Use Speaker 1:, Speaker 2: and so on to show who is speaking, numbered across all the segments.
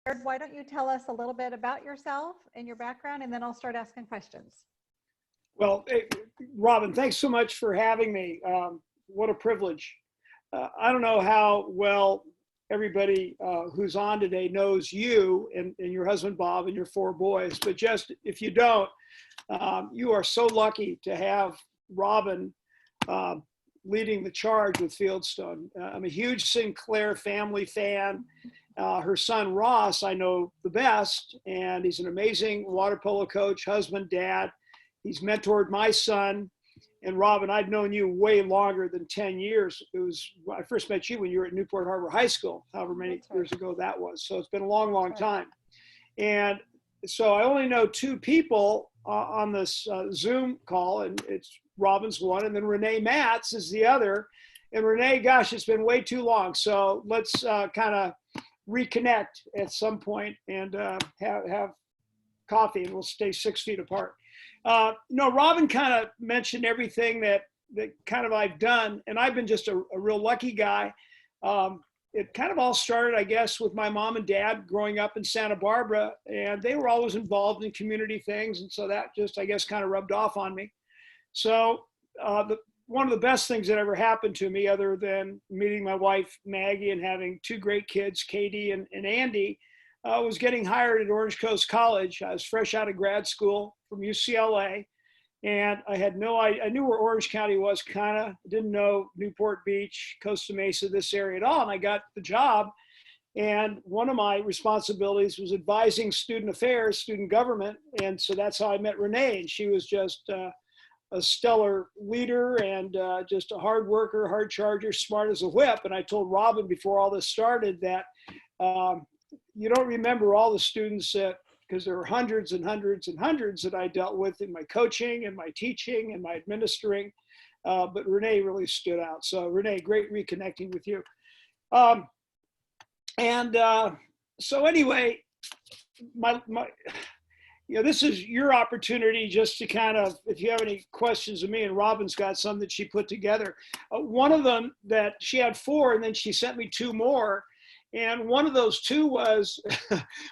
Speaker 1: Laird, why don't you tell us a little bit about yourself and your background, and then I'll start asking questions.
Speaker 2: Well, Robin, thanks so much for having me. What a privilege. I don't know how well everybody who's on today knows you and your husband, Bob, and your 4 boys, but just if you don't, you are so lucky to have Robin leading the charge with Fieldstone. I'm a huge Sinclair family fan. Her son, Ross, I know the best, and he's an amazing water polo coach, husband, dad. He's mentored my son. And Robin, I've known you way longer than 10 years. It was, I first met you when you were at Newport Harbor High School, however many years ago that was. So it's been a long, long time. And so I only know 2 people on this Zoom call, and it's Robin's one, and then Renee Matz is the other. And Renee, gosh, it's been way too long. So let's kind of reconnect at some point and have coffee, and we'll stay 6 feet apart. No, Robin kind of mentioned everything that kind of I've done, and I've been just a real lucky guy. It kind of all started, I guess, with my mom and dad growing up in Santa Barbara, and they were always involved in community things, and so that just, I guess, kind of rubbed off on me. So one of the best things that ever happened to me, other than meeting my wife, Maggie, and having 2 great kids, Katie and Andy, was getting hired at Orange Coast College. I was fresh out of grad school from UCLA, and I knew where Orange County was, kind of, didn't know Newport Beach, Costa Mesa, this area at all, and I got the job. And one of my responsibilities was advising student affairs, student government, and so that's how I met Renee, and she was just a stellar leader and just a hard worker, hard charger, smart as a whip. And I told Robin before all this started that you don't remember all the students because there were hundreds and hundreds and hundreds that I dealt with in my coaching and my teaching and my administering, but Renee really stood out. So Renee, great reconnecting with you. So anyway, this is your opportunity just to kind of, if you have any questions of me, and Robin's got some that she put together. One of them that she had 4, and then she sent me 2 more. And one of those 2 was,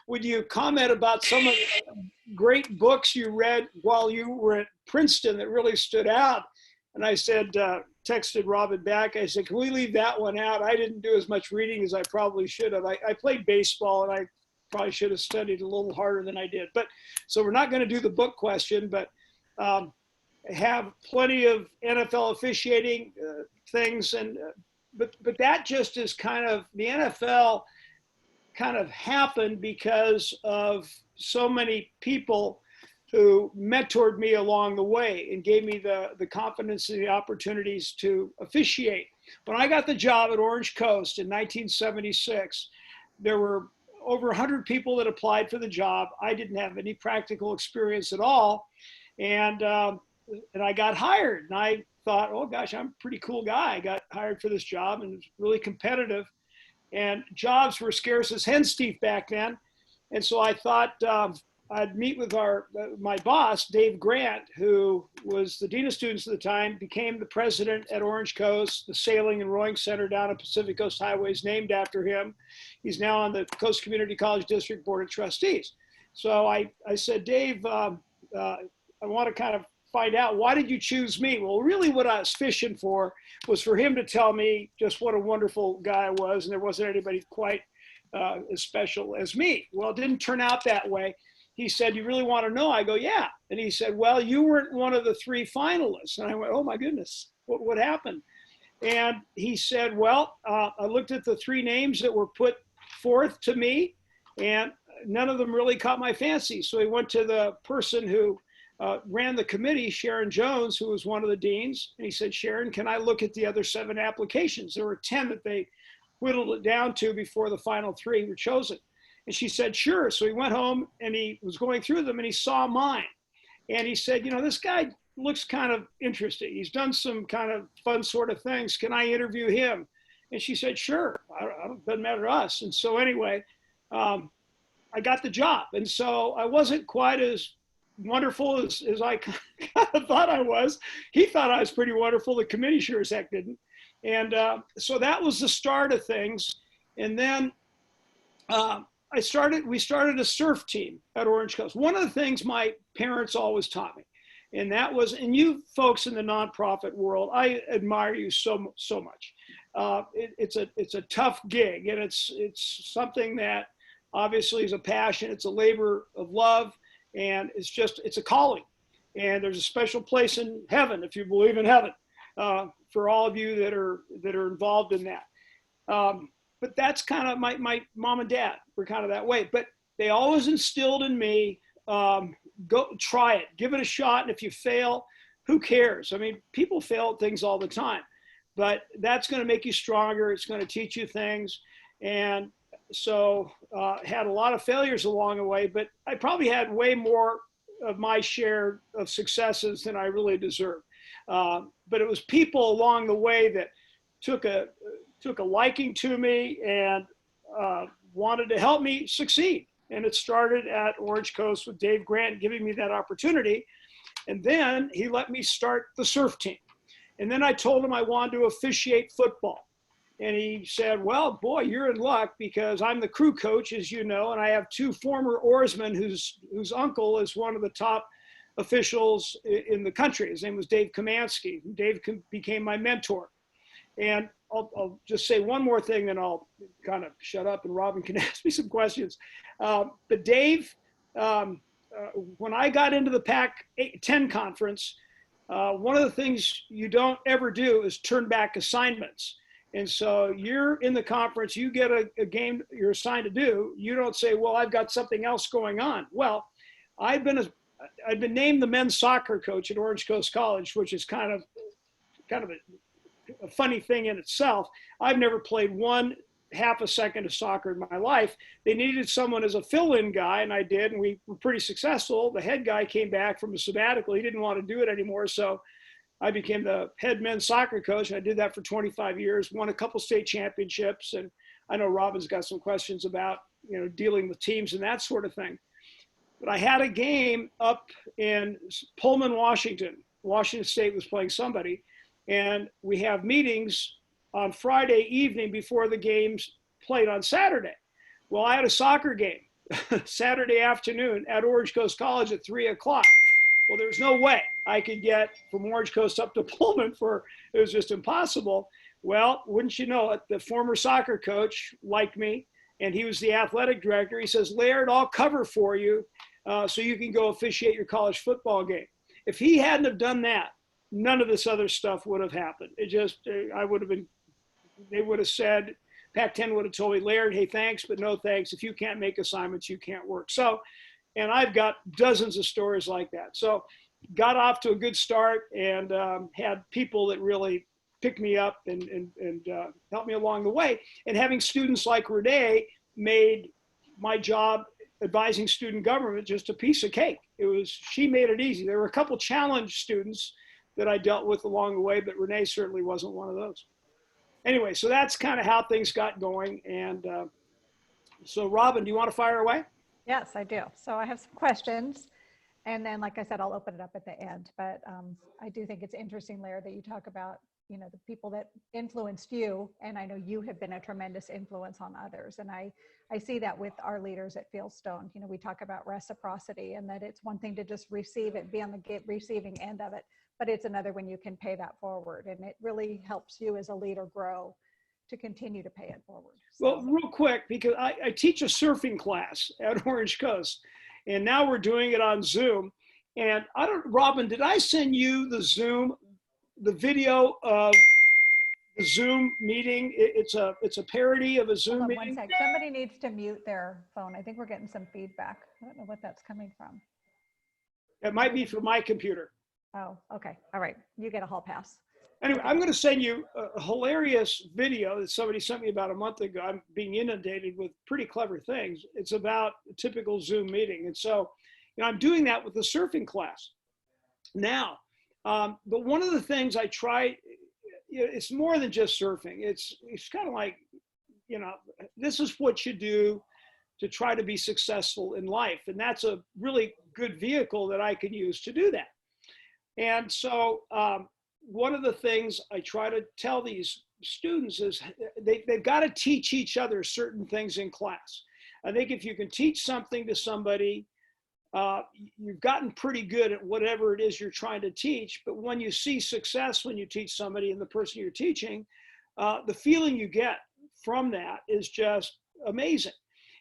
Speaker 2: would you comment about some of the great books you read while you were at Princeton that really stood out? And I said, texted Robin back, I said, can we leave that one out? I didn't do as much reading as I probably should have. I played baseball, and I probably should have studied a little harder than I did. But so we're not going to do the book question, but have plenty of NFL officiating things. And but that just is kind of, the NFL kind of happened because of so many people who mentored me along the way and gave me the confidence and the opportunities to officiate. When I got the job at Orange Coast in 1976, there were over 100 people that applied for the job. I didn't have any practical experience at all. And I got hired, and I thought, oh gosh, I'm a pretty cool guy. I got hired for this job, and it was really competitive, and jobs were scarce as hen's teeth back then. And so I thought I'd meet with my boss, Dave Grant, who was the dean of students at the time, became the president at Orange Coast. The Sailing and Rowing Center down at Pacific Coast Highway is named after him. He's now on the Coast Community College District Board of Trustees. So I said, Dave, I want to kind of find out, why did you choose me? Well, really what I was fishing for was for him to tell me just what a wonderful guy I was, and there wasn't anybody quite as special as me. Well, it didn't turn out that way. He said, you really want to know? I go, yeah. And he said, well, you weren't one of the 3 finalists. And I went, oh my goodness, what happened? And he said, well, I looked at the 3 names that were put forth to me, and none of them really caught my fancy. So he went to the person who ran the committee, Sharon Jones, who was one of the deans. And he said, Sharon, can I look at the other 7 applications? There were 10 that they whittled it down to before the final 3 were chosen. And she said, sure. So he went home and he was going through them and he saw mine. And he said, this guy looks kind of interesting. He's done some kind of fun sort of things. Can I interview him? And she said, sure. It doesn't matter to us. And so anyway, I got the job. And so I wasn't quite as wonderful as I kind of thought I was. He thought I was pretty wonderful. The committee sure as heck didn't. And so that was the start of things. And then we started a surf team at Orange Coast. One of the things my parents always taught me, and that was, and you folks in the nonprofit world, I admire you so much. It's a tough gig, and it's something that obviously is a passion. It's a labor of love, and it's a calling. And there's a special place in heaven, if you believe in heaven, for all of you that are involved in that. But that's kind of my mom and dad were kind of that way. But they always instilled in me, go try it, give it a shot. And if you fail, who cares? I mean, people fail at things all the time, but that's going to make you stronger. It's going to teach you things. And so had a lot of failures along the way, but I probably had way more of my share of successes than I really deserved. But it was people along the way that took a liking to me and wanted to help me succeed. And it started at Orange Coast with Dave Grant giving me that opportunity. And then he let me start the surf team. And then I told him I wanted to officiate football. And he said, well, boy, you're in luck because I'm the crew coach, as you know, and I have two former oarsmen whose uncle is one of the top officials in the country. His name was Dave Kamansky. Dave became my mentor. And I'll just say one more thing, then I'll kind of shut up and Robin can ask me some questions. But Dave, when I got into the Pac-10 conference, one of the things you don't ever do is turn back assignments. And so you're in the conference, you get a game you're assigned to do. You don't say, well, I've got something else going on. Well, I've been named the men's soccer coach at Orange Coast College, which is kind of a funny thing in itself. I've never played one half a second of soccer in my life. They needed someone as a fill-in guy, and I did, and we were pretty successful. The head guy came back from a sabbatical. He didn't want to do it anymore, so I became the head men's soccer coach, and I did that for 25 years, won a couple state championships, and I know Robin's got some questions about, dealing with teams and that sort of thing. But I had a game up in Pullman, Washington. Washington State was playing somebody, and we have meetings on Friday evening before the games played on Saturday. Well, I had a soccer game Saturday afternoon at Orange Coast College at 3 o'clock. Well, there's no way I could get from Orange Coast up to Pullman it was just impossible. Well, wouldn't you know it, the former soccer coach liked me, and he was the athletic director. He says, Laird, I'll cover for you so you can go officiate your college football game. If he hadn't have done that, none of this other stuff would have happened. They would have said, Pac-10 would have told me, Laird, hey, thanks, but no thanks. If you can't make assignments, you can't work. So, and I've got dozens of stories like that. So got off to a good start and had people that really picked me up and helped me along the way. And having students like Renee made my job advising student government just a piece of cake. She made it easy. There were a couple challenge students that I dealt with along the way, but Renee certainly wasn't one of those. Anyway, so that's kind of how things got going. And so Robin, do you want to fire away?
Speaker 1: Yes, I do. So I have some questions, and then, like I said, I'll open it up at the end. But I do think it's interesting, Laird, that you talk about, the people that influenced you, and I know you have been a tremendous influence on others. And I see that with our leaders at Fieldstone. We talk about reciprocity, and that it's one thing to just receive it, be on the receiving end of it, but it's another when you can pay that forward. And it really helps you as a leader grow to continue to pay it forward. So.
Speaker 2: Well, real quick, because I teach a surfing class at Orange Coast, and now we're doing it on Zoom. And Robin, did I send you the video of the Zoom meeting? It's a parody of a Zoom meeting.
Speaker 1: 1 sec. Somebody needs to mute their phone. I think we're getting some feedback. I don't know what that's coming from.
Speaker 2: It might be from my computer.
Speaker 1: Oh, okay. All right. You get a hall pass.
Speaker 2: Anyway, I'm going to send you a hilarious video that somebody sent me about a month ago. I'm being inundated with pretty clever things. It's about a typical Zoom meeting. And so, I'm doing that with the surfing class now. But one of the things I try, it's more than just surfing. It's kind of like, this is what you do to try to be successful in life. And that's a really good vehicle that I can use to do that. And so, one of the things I try to tell these students is they've got to teach each other certain things in class. I think if you can teach something to somebody, you've gotten pretty good at whatever it is you're trying to teach. But when you see success, when you teach somebody and the person you're teaching, the feeling you get from that is just amazing.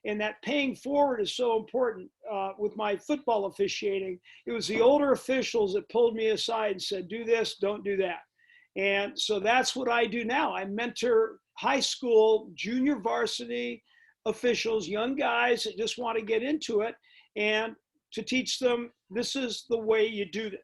Speaker 2: And that paying forward is so important. With my football officiating, it was the older officials that pulled me aside and said, do this, don't do that. And so that's what I do now. I mentor high school, junior varsity officials, young guys that just want to get into it, and to teach them this is the way you do it.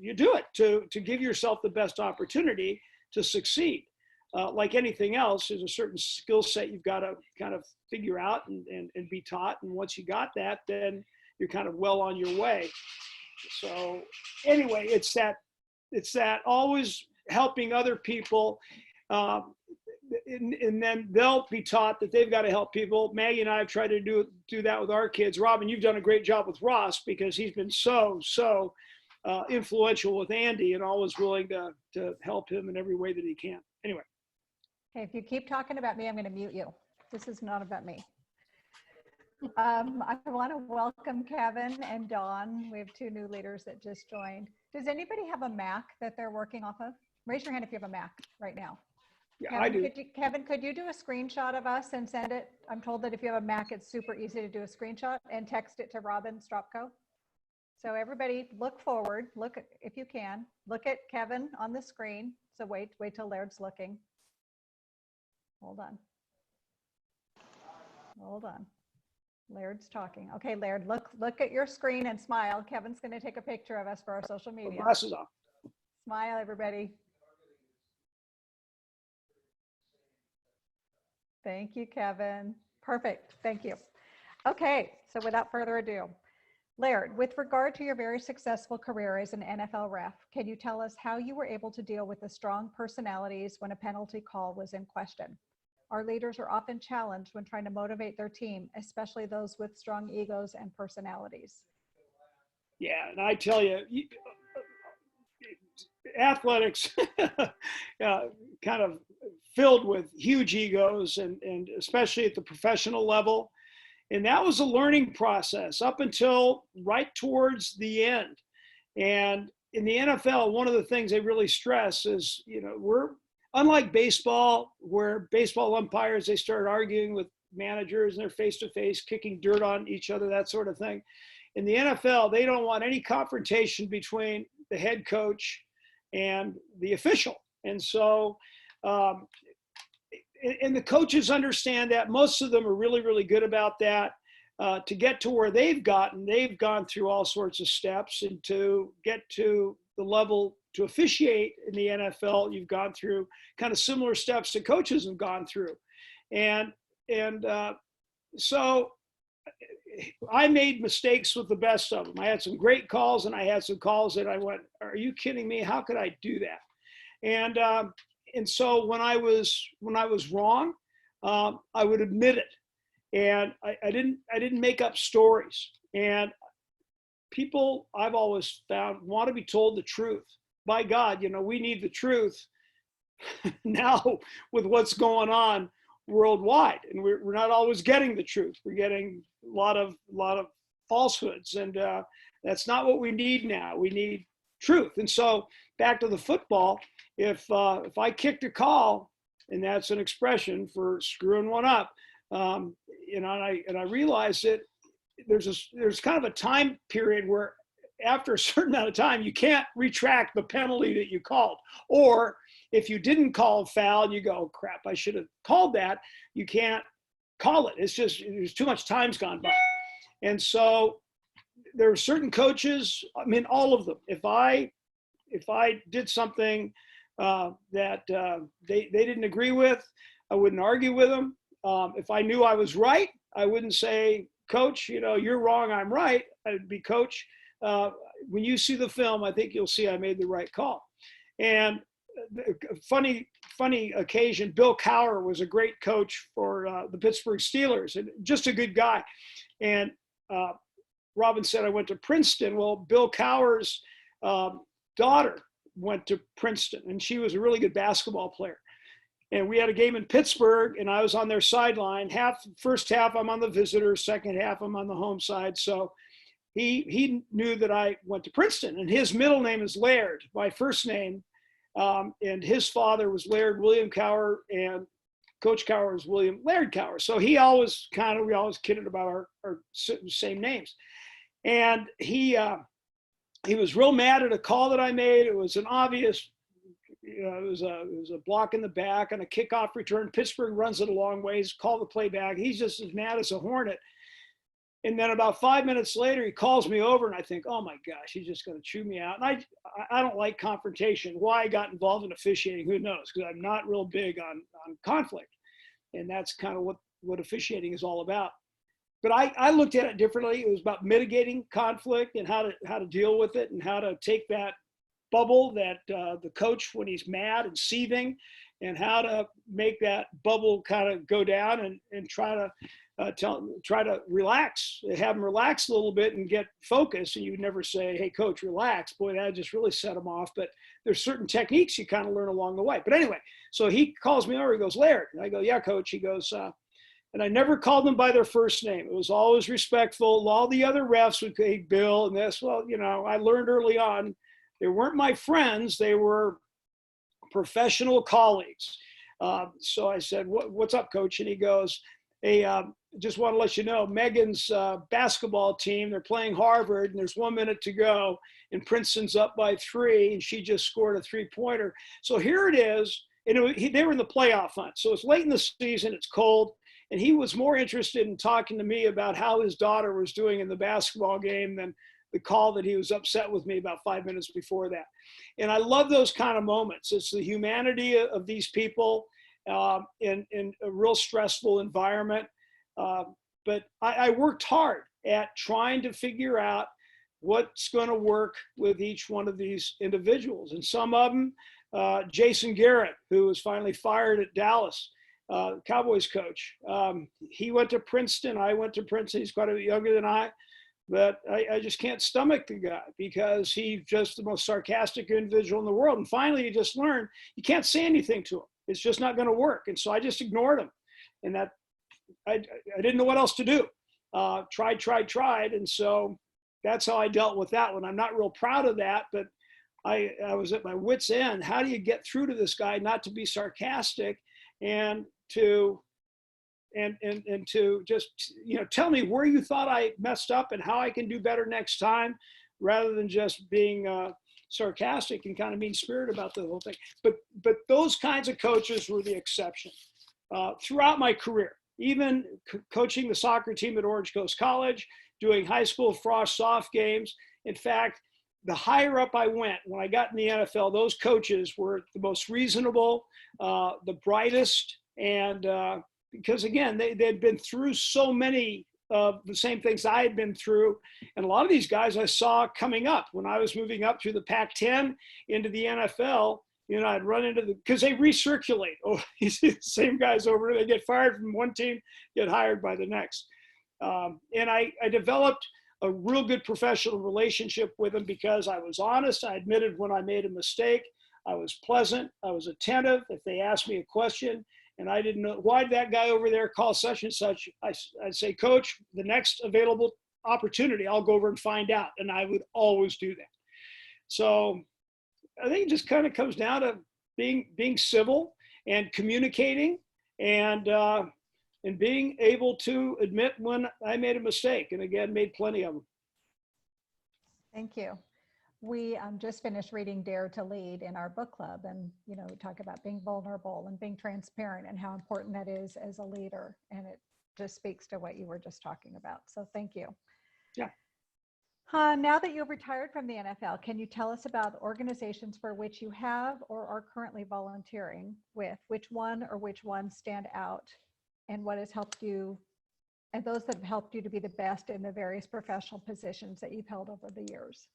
Speaker 2: You do it to give yourself the best opportunity to succeed. Like anything else, there's a certain skill set you've got to kind of figure out and be taught. And once you got that, then you're kind of well on your way. So anyway, it's that always helping other people. And then they'll be taught that they've got to help people. Maggie and I have tried to do that with our kids. Robin, you've done a great job with Ross because he's been so influential with Andy and always willing to help him in every way that he can. Anyway.
Speaker 1: Okay, if you keep talking about me, I'm going to mute you. This is not about me. I want to welcome Kevin and Dawn. We have two new leaders that just joined. Does anybody have a Mac that they're working off of? Raise your hand if you have a Mac right now.
Speaker 2: Yeah,
Speaker 1: Kevin,
Speaker 2: I do.
Speaker 1: Kevin, could you do a screenshot of us and send it? I'm told that if you have a Mac, it's super easy to do a screenshot and text it to Robin Stropko. So everybody look forward, if you can, look at Kevin on the screen. So wait till Laird's looking. Hold on. Laird's talking. Okay, Laird, look at your screen and smile. Kevin's going to take a picture of us for our social media.
Speaker 2: Glasses off.
Speaker 1: Smile, everybody. Thank you, Kevin. Perfect. Thank you. Okay, so without further ado, Laird, with regard to your very successful career as an NFL ref, can you tell us how you were able to deal with the strong personalities when a penalty call was in question? Our leaders are often challenged when trying to motivate their team, especially those with strong egos and personalities.
Speaker 2: Yeah, and I tell you, athletics kind of filled with huge egos, and especially at the professional level. And that was a learning process up until right towards the end. And in the NFL, one of the things they really stress is, we're unlike baseball, where baseball umpires, they start arguing with managers and they're face to face, kicking dirt on each other, that sort of thing. In the NFL, they don't want any confrontation between the head coach and the official. And so, and the coaches understand that. Most of them are really, really good about that. To get to where they've gone through all sorts of steps, and to get to the level to officiate in the NFL, you've gone through kind of similar steps that coaches have gone through. And so I made mistakes with the best of them. I had some great calls, and I had some calls that I went, are you kidding me? How could I do that? And so when I was wrong, I would admit it. And I didn't make up stories. And people, I've always found, want to be told the truth. By God, we need the truth now with what's going on worldwide. And we're not always getting the truth. We're getting a lot of falsehoods. And that's not what we need now. We need truth. And so back to the football, if I kicked a call, and that's an expression for screwing one up, and I realized that there's kind of a time period where after a certain amount of time, you can't retract the penalty that you called. Or if you didn't call a foul and you go, oh, crap, I should have called that, you can't call it. It's just, there's too much time's gone by. And so there are certain coaches, all of them, if I did something that they didn't agree with, I wouldn't argue with them. If I knew I was right, I wouldn't say, Coach, you're wrong, I'm right. I'd be, Coach, when you see the film, I think you'll see I made the right call. And funny occasion, Bill Cowher was a great coach for the Pittsburgh Steelers, and just a good guy. And Robin said I went to Princeton. Well, Bill Cowher's daughter went to Princeton, and she was a really good basketball player. And we had a game in Pittsburgh, and I was on their sideline. First half, I'm on the visitor. Second half, I'm on the home side. So he knew that I went to Princeton, and his middle name is Laird, my first name. And his father was Laird William Cower, and Coach Cower was William Laird Cower. So we always kidded about our same names. And he was real mad at a call that I made. It was an obvious, it was a block in the back on a kickoff return. Pittsburgh runs it a long ways, call the play back. He's just as mad as a hornet. And then about 5 minutes later, he calls me over, and I think, oh my gosh, he's just going to chew me out. And I don't like confrontation. Why I got involved in officiating, who knows? Because I'm not real big on conflict. And that's kind of what officiating is all about. But I looked at it differently. It was about mitigating conflict and how to deal with it, and how to take that bubble that the coach, when he's mad and seething, and how to make that bubble kind of go down and try to relax, have him relax a little bit and get focused. And you would never say, hey, coach, relax. Boy, that just really set him off. But there's certain techniques you kind of learn along the way. But anyway, so he calls me over. He goes, Laird. And I go, yeah, coach. He goes, and I never called them by their first name. It was always respectful. All the other refs would say, hey, Bill, and this. Well, I learned early on, they weren't my friends. They were professional colleagues. So I said, what's up, coach? And he goes, hey, just want to let you know, Megan's basketball team, they're playing Harvard, and there's 1 minute to go, and Princeton's up by 3, and she just scored a 3-pointer. So here it is. And they were in the playoff hunt. So it's late in the season, it's cold, and he was more interested in talking to me about how his daughter was doing in the basketball game than the call that he was upset with me about 5 minutes before that. And I love those kind of moments. It's the humanity of these people in a real stressful environment. But I worked hard at trying to figure out what's going to work with each one of these individuals. And some of them, Jason Garrett, who was finally fired at Dallas, Cowboys coach. He went to Princeton. I went to Princeton. He's quite a bit younger than I. But I just can't stomach the guy because he's just the most sarcastic individual in the world. And finally, you just learn you can't say anything to him. It's just not going to work. And so I just ignored him. And that I didn't know what else to do. Tried. And so that's how I dealt with that one. I'm not real proud of that, but I was at my wit's end. How do you get through to this guy not to be sarcastic and to just, tell me where you thought I messed up and how I can do better next time, rather than just being sarcastic and kind of mean-spirited about the whole thing. But those kinds of coaches were the exception. Throughout my career, even coaching the soccer team at Orange Coast College, doing high school frosh soft games. In fact, the higher up I went, when I got in the NFL, those coaches were the most reasonable, the brightest, and because again, they'd been through so many of the same things I had been through. And a lot of these guys I saw coming up when I was moving up through the Pac-10 into the NFL. I'd run into because they recirculate. Oh, you see the same guys over, they get fired from one team, get hired by the next. And I developed a real good professional relationship with them because I was honest. I admitted when I made a mistake. I was pleasant. I was attentive. If they asked me a question and I didn't know, why did that guy over there call such and such? I'd say, Coach, the next available opportunity, I'll go over and find out. And I would always do that. So I think it just kind of comes down to being civil and communicating and being able to admit when I made a mistake, and again, made plenty of them.
Speaker 1: Thank you. We just finished reading Dare to Lead in our book club, and we talk about being vulnerable and being transparent and how important that is as a leader, and it just speaks to what you were just talking about. So thank you.
Speaker 2: Yeah.
Speaker 1: Now that you've retired from the NFL, can you tell us about organizations for which you have or are currently volunteering with? Which ones stand out, and what has helped you, and those that have helped you to be the best in the various professional positions that you've held over the years?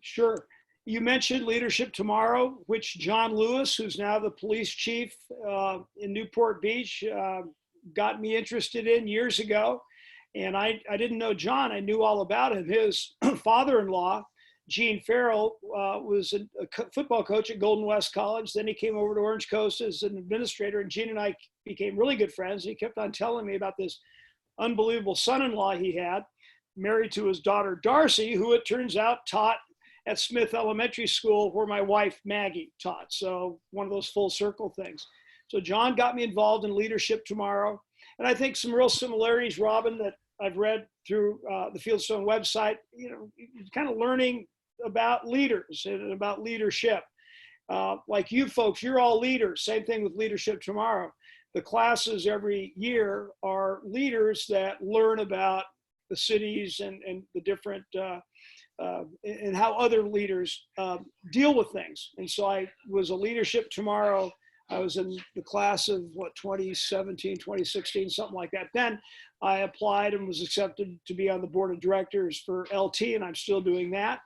Speaker 2: Sure. You mentioned Leadership Tomorrow, which John Lewis, who's now the police chief in Newport Beach, got me interested in years ago. And I didn't know John. I knew all about him. His father-in-law, Gene Farrell was a football coach at Golden West College. Then he came over to Orange Coast as an administrator, and Gene and I became really good friends. He kept on telling me about this unbelievable son-in-law he had, married to his daughter Darcy, who it turns out taught at Smith Elementary School, where my wife Maggie taught. So one of those full circle things. So John got me involved in Leadership Tomorrow. And I think some real similarities, Robin, that I've read through the Fieldstone website, you know, kind of learning about leaders and about leadership. Like you folks, you're all leaders. Same thing with Leadership Tomorrow. The classes every year are leaders that learn about the cities and the different, and how other leaders deal with things. And so I was a Leadership Tomorrow. I was in the class of 2017, 2016, something like that. Then I applied and was accepted to be on the board of directors for LT, and I'm still doing that.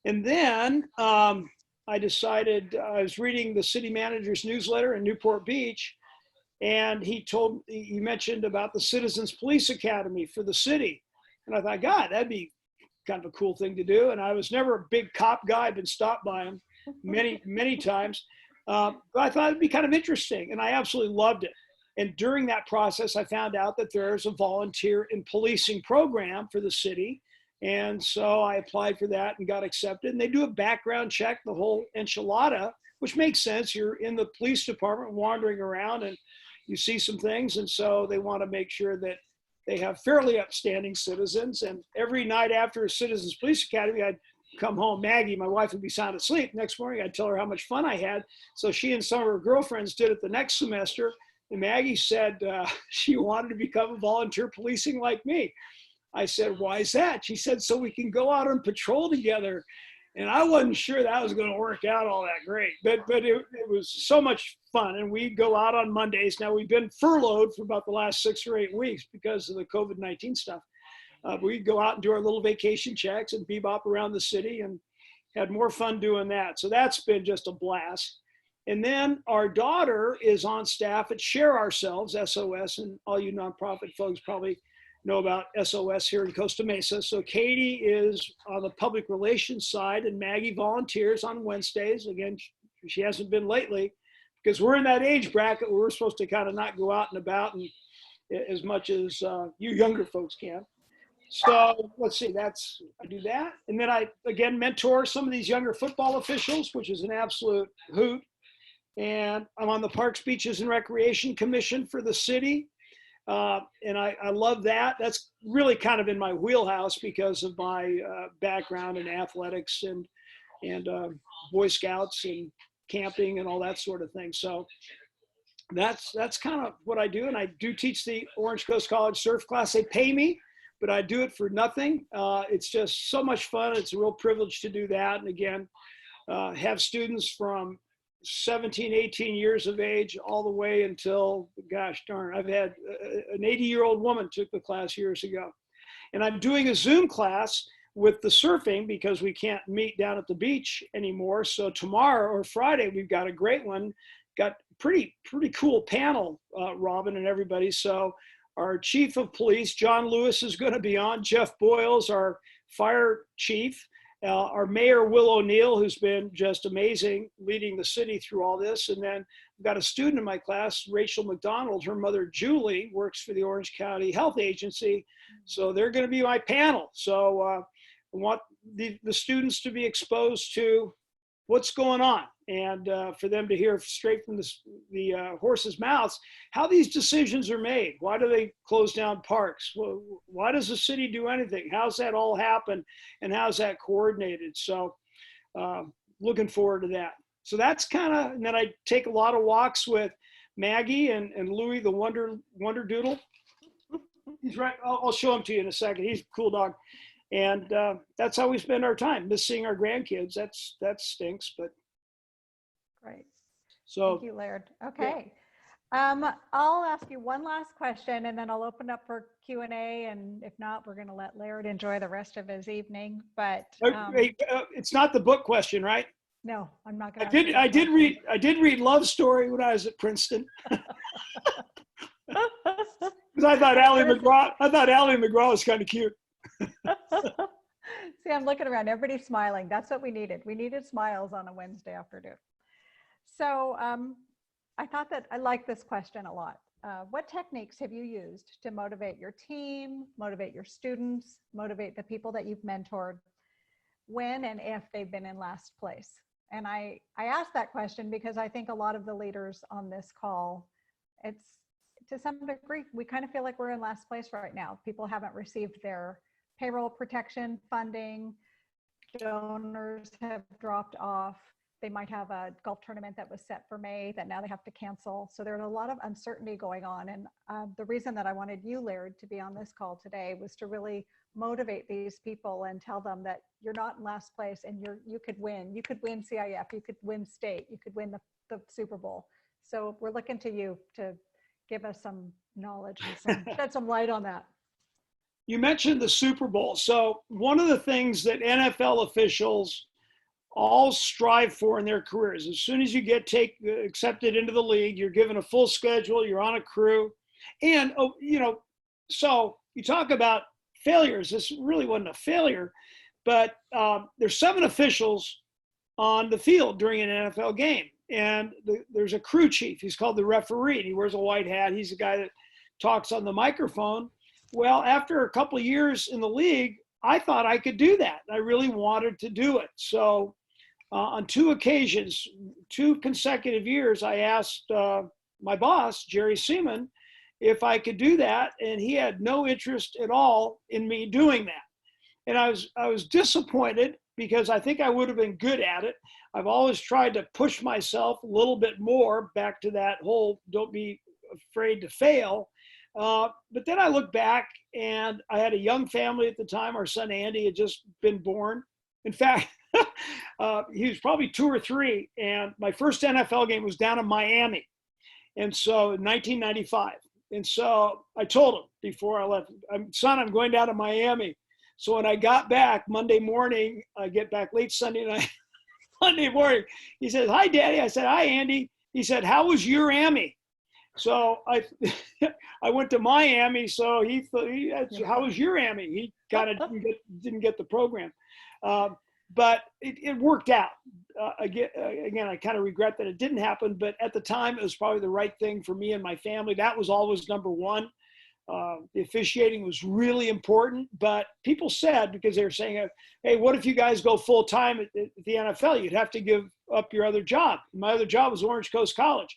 Speaker 2: And then I decided, I was reading the city manager's newsletter in Newport Beach, and he mentioned about the Citizens Police Academy for the city. And I thought, God, that'd be kind of a cool thing to do. And I was never a big cop guy. I'd been stopped by him many times. But I thought it'd be kind of interesting, and I absolutely loved it. And during that process, I found out that there's a volunteer in policing program for the city. And so I applied for that and got accepted. And they do a background check, the whole enchilada, which makes sense. You're in the police department wandering around and you see some things. And so they want to make sure that they have fairly upstanding citizens. And every night after a Citizens Police Academy, I'd come home. Maggie, my wife, would be sound asleep. Next morning, I'd tell her how much fun I had. So she and some of her girlfriends did it the next semester. And Maggie said she wanted to become a volunteer policing like me. I said, why is that? She said, so we can go out on patrol together. And I wasn't sure that was going to work out all that great, but it was so much fun. And we go out on Mondays. Now we've been furloughed for about the last 6 or 8 weeks because of the COVID-19 stuff. We'd go out and do our little vacation checks and bebop around the city and had more fun doing that. So that's been just a blast. And then our daughter is on staff at Share Ourselves, SOS, and all you nonprofit folks probably know about SOS here in Costa Mesa. So Katie is on the public relations side, and Maggie volunteers on Wednesdays. Again, she hasn't been lately because we're in that age bracket where we're supposed to kind of not go out and about and as much as you younger folks can. So let's see, I do that. And then I, again, mentor some of these younger football officials, which is an absolute hoot. And I'm on the Parks, Beaches, and Recreation Commission for the city. And I love that. That's really kind of in my wheelhouse because of my background in athletics and Boy Scouts and camping and all that sort of thing. So that's kind of what I do. And I do teach the Orange Coast College surf class. They pay me, but I do it for nothing. It's just so much fun. It's a real privilege to do that. And again, have students from 17, 18 years of age all the way until, gosh darn, I've had an 80-year-old woman took the class years ago. And I'm doing a Zoom class with the surfing because we can't meet down at the beach anymore. So tomorrow or Friday, we've got a great one. Got pretty cool panel, Robin and everybody. So our chief of police, John Lewis, is going to be on. Jeff Boyles, our fire chief. Our mayor, Will O'Neill, who's been just amazing leading the city through all this. And then I've got a student in my class, Rachel McDonald. Her mother, Julie, works for the Orange County Health Agency. So they're going to be my panel. So I want the students to be exposed to what's going on and for them to hear straight from the horse's mouths how these decisions are made. Why do they close down parks? Why does the city do anything? How's that all happen? And how's that coordinated? So looking forward to that. So that's kind of, and then I take a lot of walks with Maggie and Louie, the Wonder Doodle. He's right. I'll show him to you in a second. He's a cool dog. And that's how we spend our time, missing our grandkids. That stinks, but.
Speaker 1: Great.
Speaker 2: So.
Speaker 1: Thank you, Laird. Okay. Yeah. I'll ask you one last question and then I'll open up for Q&A. And if not, we're going to let Laird enjoy the rest of his evening, but.
Speaker 2: It's not the book question, right?
Speaker 1: No, I'm not going to.
Speaker 2: I did read Love Story when I was at Princeton. Because I thought Ally McGraw was kind of cute.
Speaker 1: See, I'm looking around, everybody's smiling. That's what we needed. We needed smiles on a Wednesday afternoon. So I thought that I like this question a lot. What techniques have you used to motivate your team, motivate your students, motivate the people that you've mentored when and if they've been in last place? And I asked that question because I think a lot of the leaders on this call, it's to some degree, we kind of feel like we're in last place right now. People haven't received their payroll protection funding, donors have dropped off. They might have a golf tournament that was set for May that now they have to cancel. So there's a lot of uncertainty going on. And the reason that I wanted you, Laird, to be on this call today was to really motivate these people and tell them that you're not in last place and you could win. You could win CIF, you could win state, you could win the Super Bowl. So we're looking to you to give us some knowledge and shed some light on that.
Speaker 2: You mentioned the Super Bowl. So one of the things that NFL officials all strive for in their careers, as soon as you get accepted into the league, you're given a full schedule, you're on a crew. And, so you talk about failures. This really wasn't a failure, but there's 7 officials on the field during an NFL game. And there's a crew chief. He's called the referee. And he wears a white hat. He's the guy that talks on the microphone. Well, after a couple of years in the league, I thought I could do that. I really wanted to do it. So on 2 occasions, 2 consecutive years, I asked my boss, Jerry Seaman, if I could do that. And he had no interest at all in me doing that. And I was disappointed because I think I would have been good at it. I've always tried to push myself a little bit more, back to that whole don't be afraid to fail. But then I look back and I had a young family at the time. Our son Andy had just been born. In fact, he was probably 2 or 3. And my first NFL game was down in Miami. And so in 1995. And so I told him before I left, son, I'm going down to Miami. So when I got back Monday morning, I get back late Sunday night, Monday morning, he says, "Hi, Daddy." I said, "Hi, Andy." He said, "How was your Miami?" So I went to Miami. So he thought, "How was your Miami?" He kind of didn't get the program, but it worked out. Again, I kind of regret that it didn't happen, but at the time it was probably the right thing for me and my family. That was always number one. The officiating was really important, but people said, because they were saying, "Hey, what if you guys go full time at the NFL? You'd have to give up your other job." My other job was Orange Coast College.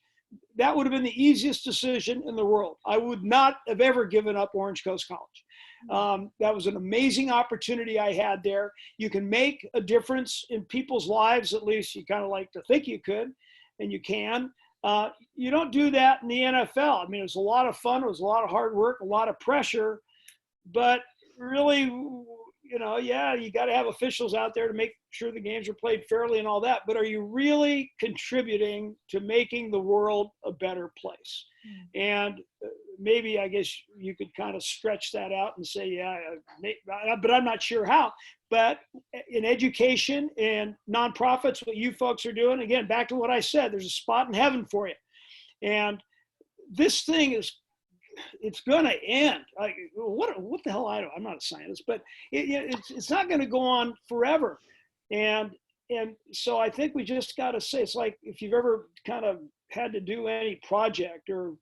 Speaker 2: That would have been the easiest decision in the world. I would not have ever given up Orange Coast College. That was an amazing opportunity I had there. You can make a difference in people's lives, at least you kind of like to think you could, and you can. You don't do that in the NFL. I mean, it was a lot of fun. It was a lot of hard work, a lot of pressure, but really, you got to have officials out there to make sure the games are played fairly and all that. But are you really contributing to making the world a better place? And maybe, I guess you could kind of stretch that out and say, yeah, but I'm not sure how. But in education and nonprofits, what you folks are doing, again, back to what I said, there's a spot in heaven for you. And this thing it's going to end. What the hell? I'm not a scientist, but it's not going to go on forever. And so I think we just got to say, it's like if you've ever kind of had to do any project or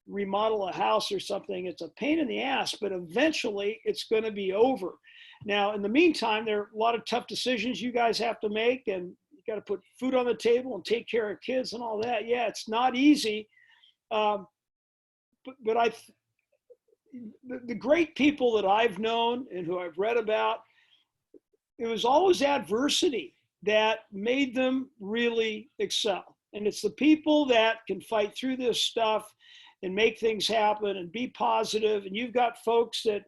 Speaker 2: remodel a house or something, it's a pain in the ass, but eventually it's going to be over. Now, in the meantime, there are a lot of tough decisions you guys have to make, and you got to put food on the table and take care of kids and all that. Yeah, it's not easy. But the great people that I've known and who I've read about, it was always adversity that made them really excel. And it's the people that can fight through this stuff and make things happen and be positive. And you've got folks that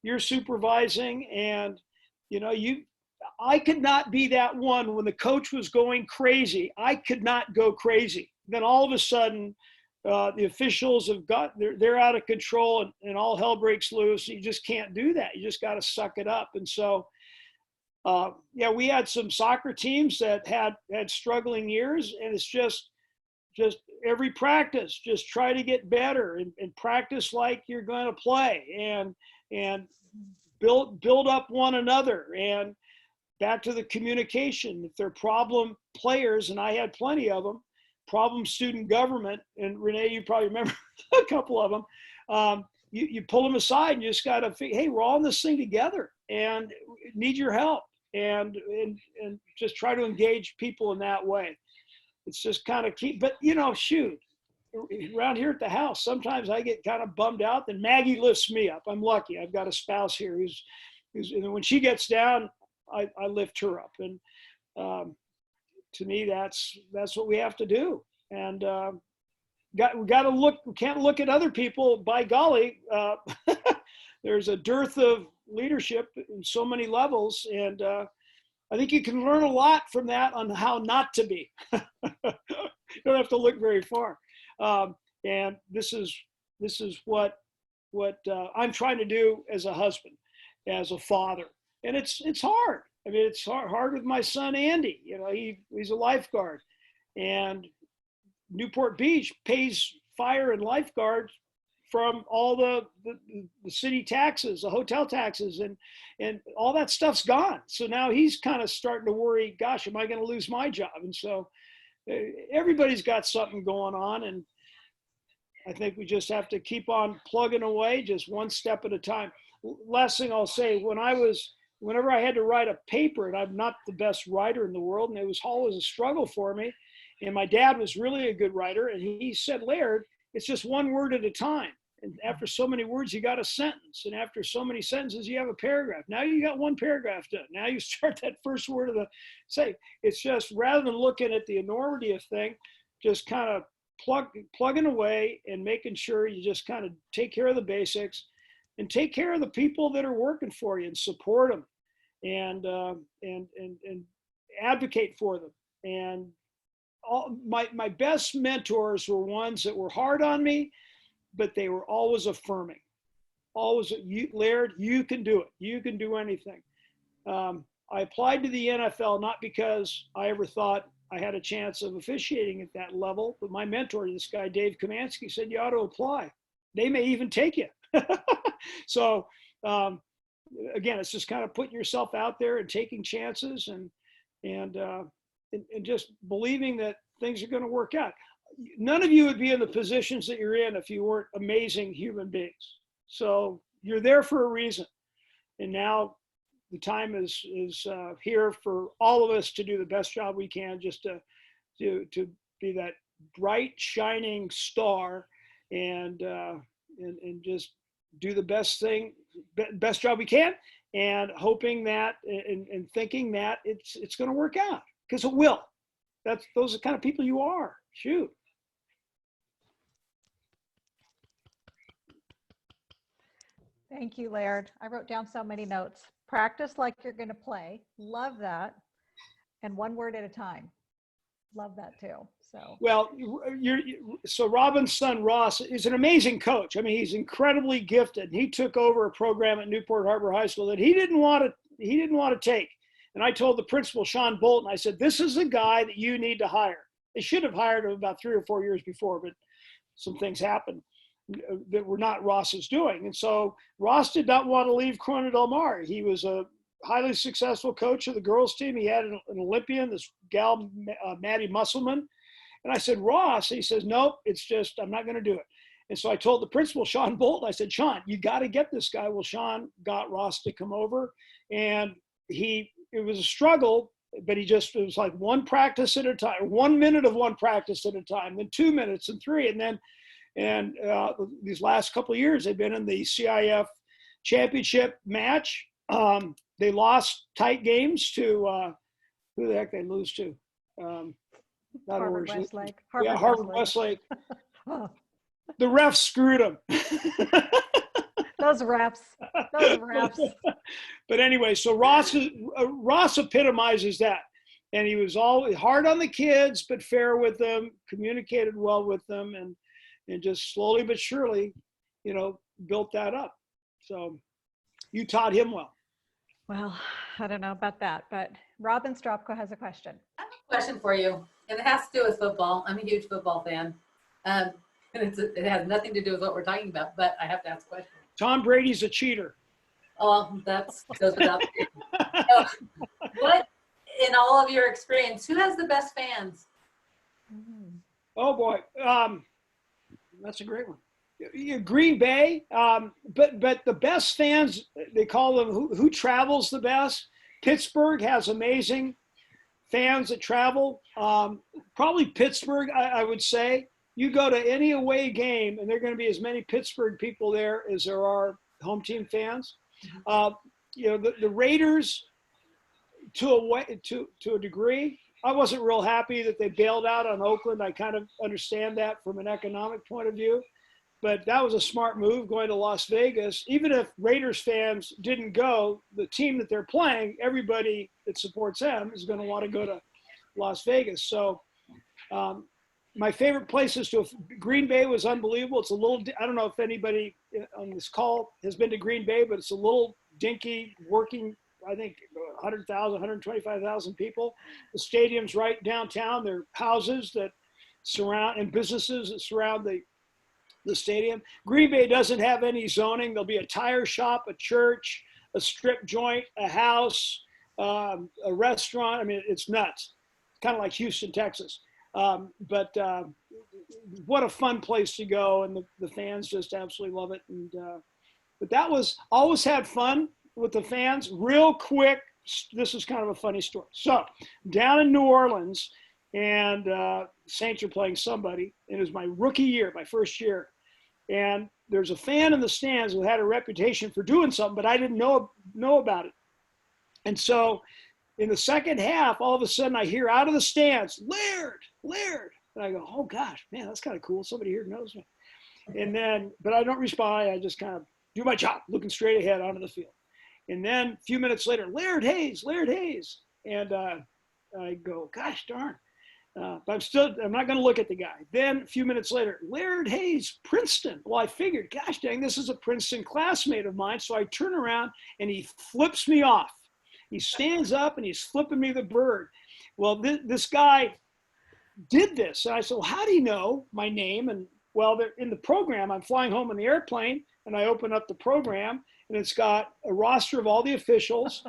Speaker 2: you're supervising, and I could not be that one when the coach was going crazy. I could not go crazy. Then all of a sudden, the officials have they're out of control, and all hell breaks loose. You just can't do that. You just got to suck it up. And so, we had some soccer teams that had struggling years, and it's just every practice, just try to get better and practice like you're going to play, and build up one another. And back to the communication. If they're problem players, and I had plenty of them, problem student government, and Renee, you probably remember a couple of them, you pull them aside and you just got to think, hey, we're all in this thing together and need your help, and just try to engage people in that way. It's just kind of key. But, you know, shoot, around here at the house, sometimes I get kind of bummed out, and Maggie lifts me up. I'm lucky. I've got a spouse here who's and when she gets down, I lift her up. And to me, that's what we have to do. And we got to look. We can't look at other people. By golly, there's a dearth of leadership in so many levels, and I think you can learn a lot from that on how not to be. You don't have to look very far. And this is what I'm trying to do as a husband, as a father, and it's hard. I mean, it's hard with my son Andy. You know, he's a lifeguard, and Newport Beach pays fire and lifeguards from all the city taxes, the hotel taxes, and all that stuff's gone. So now he's kind of starting to worry, gosh, am I going to lose my job? And so everybody's got something going on, and I think we just have to keep on plugging away, just one step at a time. Last thing I'll say, whenever I had to write a paper, and I'm not the best writer in the world, and it was always a struggle for me, and my dad was really a good writer, and he said, Laird, it's just one word at a time. And after so many words, you got a sentence. And after so many sentences, you have a paragraph. Now you got one paragraph done. Now you start that first word of the say. It's just, rather than looking at the enormity of thing, just kind of plugging away and making sure you just kind of take care of the basics and take care of the people that are working for you and support them and advocate for them. And all my best mentors were ones that were hard on me, but they were always affirming. Always, Laird, you can do it. You can do anything. I applied to the NFL not because I ever thought I had a chance of officiating at that level, but my mentor, this guy, Dave Kamansky, said, you ought to apply. They may even take you. So again, it's just kind of putting yourself out there and taking chances and just believing that things are going to work out. None of you would be in the positions that you're in if you weren't amazing human beings. So you're there for a reason. And now the time is here for all of us to do the best job we can, just to be that bright, shining star, and just do the best job we can, and hoping that and thinking that it's going to work out, because it will. Those are the kind of people you are. Shoot.
Speaker 1: Thank you, Laird. I wrote down so many notes. Practice like you're going to play. Love that. And one word at a time. Love that too. So
Speaker 2: well, so Robin's son Ross is an amazing coach. I mean, he's incredibly gifted. He took over a program at Newport Harbor High School that he didn't want to take. And I told the principal, Sean Bolton, I said, this is the guy that you need to hire. They should have hired him about 3 or 4 years before, but some things happened that were not Ross's doing. And so Ross did not want to leave Corona Del Mar. He was a highly successful coach of the girls team. He had an Olympian, this gal, Maddie Musselman. And I said, Ross, he says, nope, it's just, I'm not going to do it. And so I told the principal, Sean Bolton, I said, Sean, you got to get this guy. Well, Sean got Ross to come over, and it was a struggle, but it was like one practice at a time, 1 minute of one practice at a time, then 2 minutes and 3. And these last couple of years, they've been in the CIF championship match. They lost tight games to, who the heck they lose to?
Speaker 1: Harvard Westlake.
Speaker 2: Harvard Westlake. Oh. The refs screwed them.
Speaker 1: Those refs.
Speaker 2: But anyway, so Ross epitomizes that. And he was always hard on the kids, but fair with them, communicated well with them, and just slowly but surely, built that up. So you taught him well.
Speaker 3: Well, I don't know about that, but
Speaker 1: Robin Stropko has a question.
Speaker 4: I have a question for you, and it has to do with football. I'm a huge football fan. And it has nothing to do with what we're talking about, but I have to ask a question.
Speaker 2: Tom Brady's a cheater.
Speaker 4: Oh, that goes without saying. What, in all of your experience, who has the best fans?
Speaker 2: Oh boy, that's a great one. Green Bay, but the best fans, they call them who travels the best. Pittsburgh has amazing fans that travel. Probably Pittsburgh, I would say. You go to any away game, and there are going to be as many Pittsburgh people there as there are home team fans. The Raiders, to a degree, I wasn't real happy that they bailed out on Oakland. I kind of understand that from an economic point of view, but that was a smart move going to Las Vegas. Even if Raiders fans didn't go, the team that they're playing, everybody that supports them is going to want to go to Las Vegas. So my favorite places Green Bay was unbelievable. It's a little, I don't know if anybody on this call has been to Green Bay, but it's a little dinky working, I think 100,000, 125,000 people. The stadium's right downtown. There are houses that surround and businesses that surround the stadium. Green Bay doesn't have any zoning. There'll be a tire shop, a church, a strip joint, a house, a restaurant. I mean, it's nuts. It's kind of like Houston, Texas. But what a fun place to go, and the fans just absolutely love it. And but that was always had fun with the fans. Real quick, this is kind of a funny story. So down in New Orleans, and Saints are playing somebody, and it was my rookie year, my first year, and there's a fan in the stands who had a reputation for doing something, but I didn't know about it. And so in the second half, all of a sudden I hear out of the stands, Laird, Laird. And I go, oh gosh, man, that's kind of cool. Somebody here knows me. And then, but I don't respond. I just kind of do my job, looking straight ahead onto the field. And then a few minutes later, Laird Hayes, Laird Hayes. And I go, gosh darn. But I'm not going to look at the guy. Then a few minutes later, Laird Hayes, Princeton. Well, I figured, gosh dang, this is a Princeton classmate of mine. So I turn around and he flips me off. He stands up and he's flipping me the bird. Well, this guy did this. And I said, well, how do you know my name? And well, they're in the program. I'm flying home on the airplane, and I open up the program, and it's got a roster of all the officials,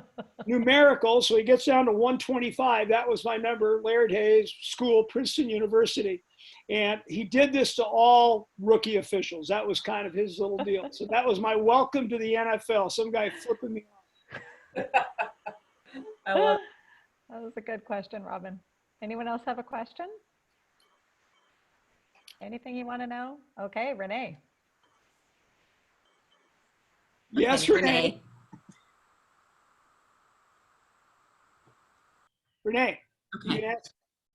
Speaker 2: numerical. So he gets down to 125. That was my number, Laird Hayes, school, Princeton University. And he did this to all rookie officials. That was kind of his little deal. So that was my welcome to the NFL. Some guy flipping me off.
Speaker 4: I love it.
Speaker 1: That was a good question, Robin. Anyone else have a question? Anything you want to know? Okay, Renee.
Speaker 2: Yes,
Speaker 5: Okay,
Speaker 2: Renee. Renee.
Speaker 5: Okay.
Speaker 2: Yes.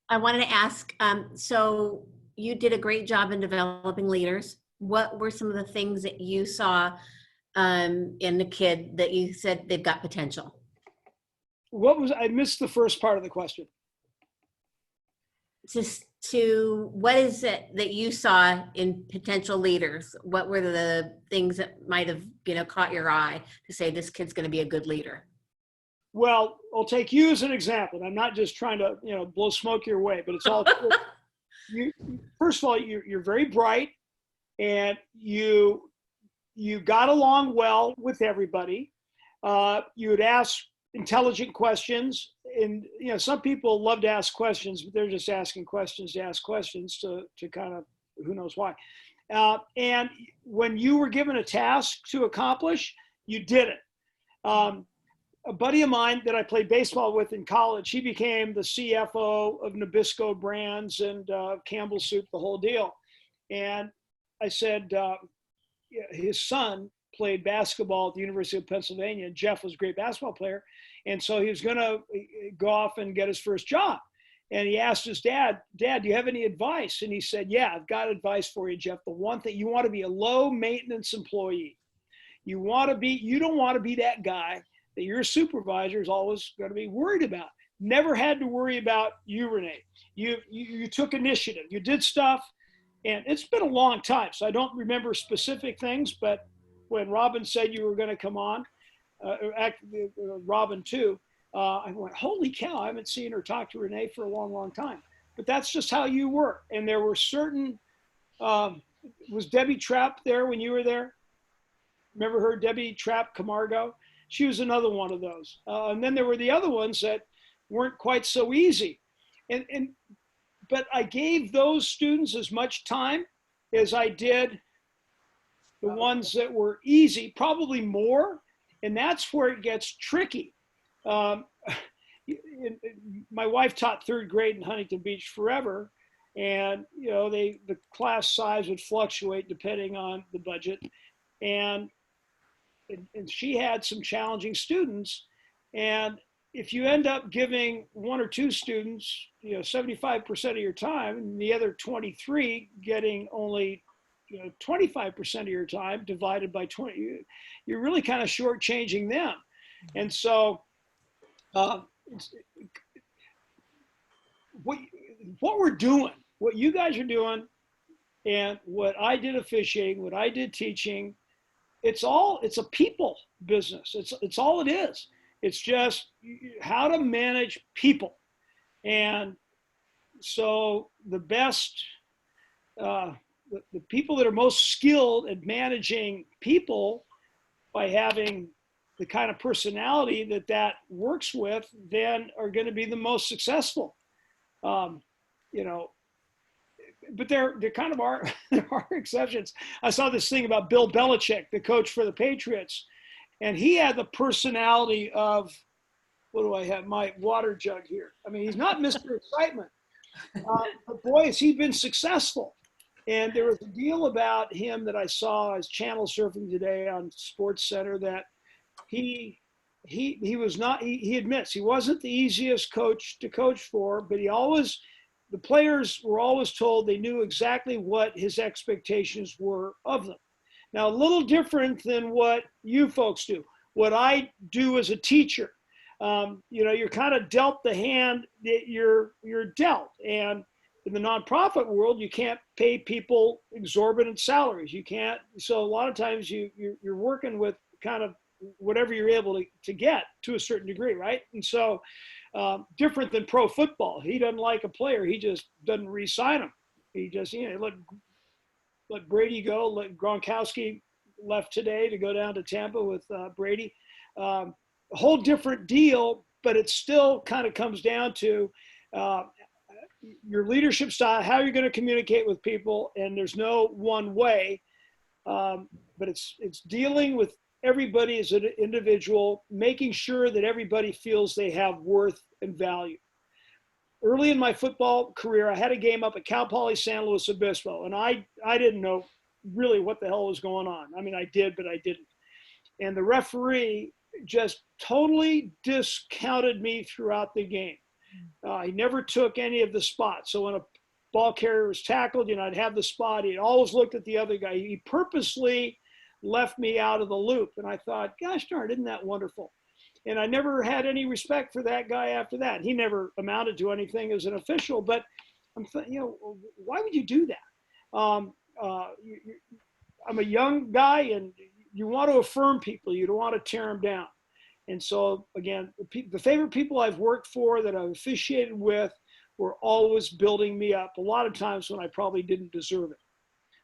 Speaker 5: I wanted to ask, so you did a great job in developing leaders. What were some of the things that you saw in the kid that you said they've got potential?
Speaker 2: I missed the first part of the question.
Speaker 5: Just what is it that you saw in potential leaders? What were the things that might have, caught your eye to say this kid's going to be a good leader?
Speaker 2: Well, I'll take you as an example. I'm not just trying to, blow smoke your way, but it's all first of all, you're very bright, and you got along well with everybody. You would ask intelligent questions, and some people love to ask questions, but they're just asking questions to ask questions to kind of who knows why. And when you were given a task to accomplish, you did it. A buddy of mine that I played baseball with in college, he became the CFO of Nabisco Brands and Campbell Soup, the whole deal. And I said, his son played basketball at the University of Pennsylvania. Jeff was a great basketball player. And so he was going to go off and get his first job. And he asked his dad, do you have any advice? And he said, yeah, I've got advice for you, Jeff. The one thing, you want to be a low maintenance employee. You don't want to be that guy that your supervisor is always going to be worried about. Never had to worry about you, Renee. You took initiative. You did stuff. And it's been a long time, so I don't remember specific things, but when Robin said you were going to come on, Robin too, I went, holy cow, I haven't seen or talked to Renee for a long, long time. But that's just how you were. And there were certain, was Debbie Trapp there when you were there? Remember her, Debbie Trapp Camargo? She was another one of those. And then there were the other ones that weren't quite so easy. But I gave those students as much time as I did the ones that were easy, probably more. And that's where it gets tricky. My wife taught third grade in Huntington Beach forever. And, the class size would fluctuate depending on the budget. And she had some challenging students. And if you end up giving one or two students, 75% of your time, and the other 23 getting only 25% of your time divided by 20, you're really kind of shortchanging them. And so what we're doing, what you guys are doing, and what I did officiating, what I did teaching, it's a people business. It's all it is. It's just how to manage people. And so the best, the people that are most skilled at managing people, by having the kind of personality that works with, then are going to be the most successful. But there kind of are, there are exceptions. I saw this thing about Bill Belichick, the coach for the Patriots, and he had the personality of, what do I have? My water jug here. I mean, he's not Mr. Excitement, but boy, has he been successful. And there was a deal about him that I saw as channel surfing today on Sports Center, that he was not, he admits he wasn't the easiest coach to coach for, but the players were always told they knew exactly what his expectations were of them. Now, a little different than what you folks do. What I do as a teacher, you're kind of dealt the hand that you're dealt. And in the nonprofit world, you can't pay people exorbitant salaries. You can't. So a lot of times you're working with kind of whatever you're able to get to a certain degree, right? And so different than pro football. He doesn't like a player. He just doesn't re-sign him. He just, let Brady go. Let Gronkowski left today to go down to Tampa with Brady. A whole different deal, but it still kind of comes down to your leadership style, how you're going to communicate with people, and there's no one way, but it's dealing with everybody as an individual, making sure that everybody feels they have worth and value. Early in my football career, I had a game up at Cal Poly San Luis Obispo, and I didn't know really what the hell was going on. I mean, I did, but I didn't. And the referee just totally discounted me throughout the game. He never took any of the spots. So when a ball carrier was tackled, I'd have the spot. He always looked at the other guy. He purposely left me out of the loop. And I thought, gosh darn, isn't that wonderful? And I never had any respect for that guy after that. He never amounted to anything as an official, but why would you do that? I'm a young guy, and you want to affirm people. You don't want to tear them down. And so again, the favorite people I've worked for, that I've officiated with, were always building me up, a lot of times when I probably didn't deserve it.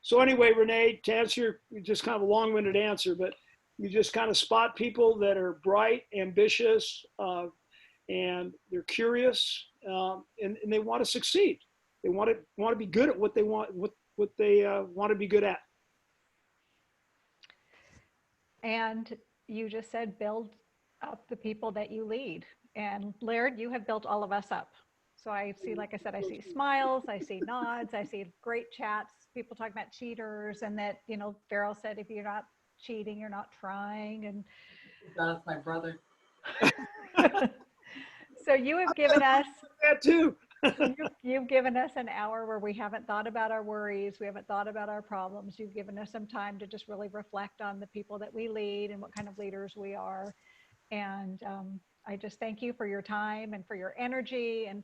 Speaker 2: So anyway, Renee, to answer just kind of a long-winded answer, but you just kind of spot people that are bright, ambitious, and they're curious, and they want to succeed. They want to be good at what they want, what they want to be good at.
Speaker 1: And you just said build up the people that you lead. And Laird, you have built all of us up. So I see, like I said, I see smiles, I see nods, I see great chats, people talking about cheaters, and that, Farrell said, if you're not cheating, you're not trying. And
Speaker 4: That's my brother.
Speaker 1: so you have given us
Speaker 2: that too.
Speaker 1: You've given us an hour where we haven't thought about our worries. We haven't thought about our problems. You've given us some time to just really reflect on the people that we lead and what kind of leaders we are. And I just thank you for your time and for your energy, and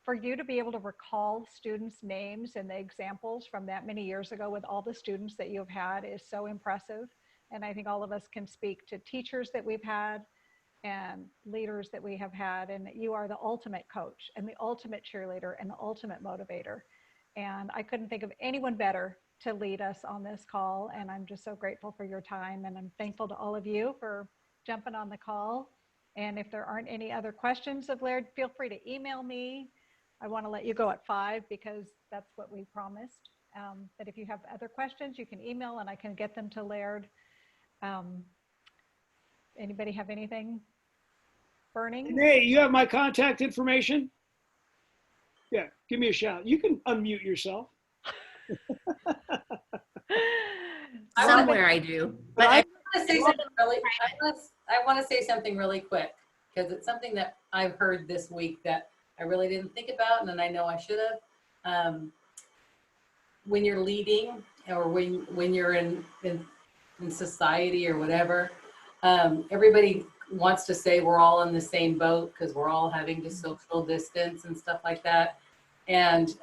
Speaker 1: for you to be able to recall students' names and the examples from that many years ago with all the students that you've had is so impressive. And I think all of us can speak to teachers that we've had and leaders that we have had, and you are the ultimate coach and the ultimate cheerleader and the ultimate motivator. And I couldn't think of anyone better to lead us on this call. And I'm just so grateful for your time. And I'm thankful to all of you for jumping on the call. And if there aren't any other questions of Laird, feel free to email me. I want to let you go at 5 because that's what we promised. But if you have other questions, you can email and I can get them to Laird. Anybody have anything burning?
Speaker 2: Hey, you have my contact information? Yeah, give me a shout. You can unmute yourself.
Speaker 5: Somewhere I do, but
Speaker 4: I want to say something really. I want to say something really quick because it's something that I've heard this week that I really didn't think about, and then I know I should have. When you're leading, or when you're in society or whatever, everybody wants to say we're all in the same boat because we're all having to social distance and stuff like that. And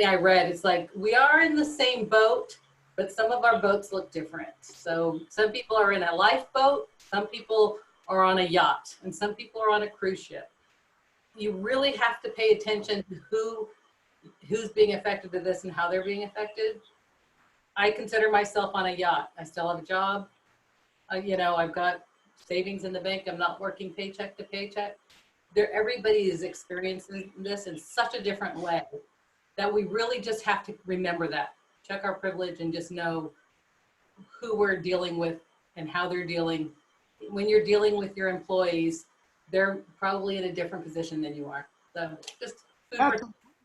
Speaker 4: I read, it's like we are in the same boat, but some of our boats look different. So some people are in a lifeboat, some people are on a yacht, and some people are on a cruise ship. You really have to pay attention to who's being affected by this and how they're being affected. I consider myself on a yacht. I still have a job. I've got savings in the bank. I'm not working paycheck to paycheck. Everybody is experiencing this in such a different way that we really just have to remember that. Check our privilege and just know who we're dealing with and how they're dealing. When you're dealing with your employees, they're probably in a different position than you are. So just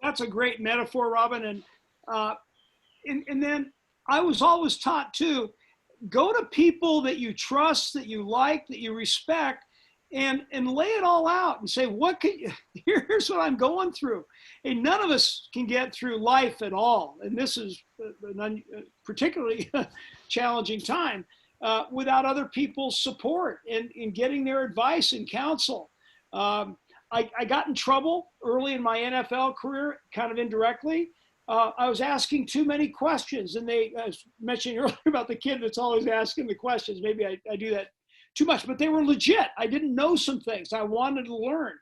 Speaker 2: That's a great metaphor, Robin. And then I was always taught too, go to people that you trust, that you like, that you respect, and lay it all out and say, here's what I'm going through. And none of us can get through life at all. And this is a particularly challenging time without other people's support and getting their advice and counsel. I got in trouble early in my NFL career, kind of indirectly. I was asking too many questions, and I was mentioning earlier about the kid that's always asking the questions. Maybe I do that too much, but they were legit. I didn't know some things. I wanted to learn.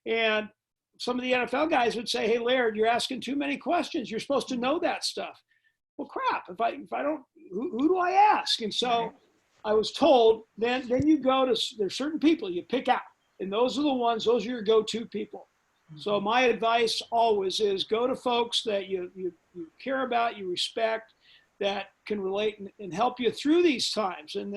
Speaker 2: And some of the NFL guys would say, hey, Laird, you're asking too many questions. You're supposed to know that stuff. Well, crap, if I don't, who do I ask? And so I was told, then you go to, there's certain people you pick out. And those are your go-to people. So my advice always is go to folks that you care about, you respect, that can relate and help you through these times. And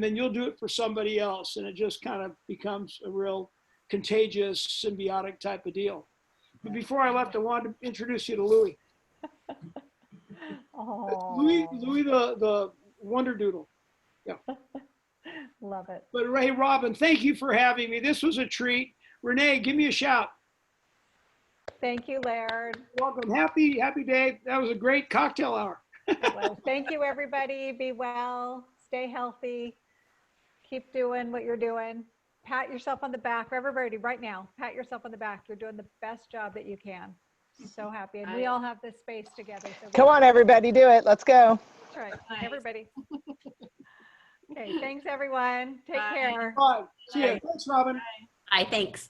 Speaker 2: then you'll do it for somebody else. And it just kind of becomes a real contagious, symbiotic type of deal. But before I left, I wanted to introduce you to Louie. Louie the Wonder Doodle. Yeah.
Speaker 1: Love it.
Speaker 2: But Ray, Robin, thank you for having me. This was a treat. Renee, give me a shout.
Speaker 1: Thank you, Laird.
Speaker 2: Welcome. Happy day. That was a great cocktail hour.
Speaker 1: Well, thank you, everybody. Be well. Stay healthy. Keep doing what you're doing. Pat yourself on the back. For everybody right now, pat yourself on the back. You're doing the best job that you can. So happy. And we all have this space together. So
Speaker 6: Come on, everybody, do it. Let's go.
Speaker 1: That's right. Everybody. Okay, thanks, everyone. Take care.
Speaker 2: Bye. See you. Thanks, Robin.
Speaker 5: I thanks.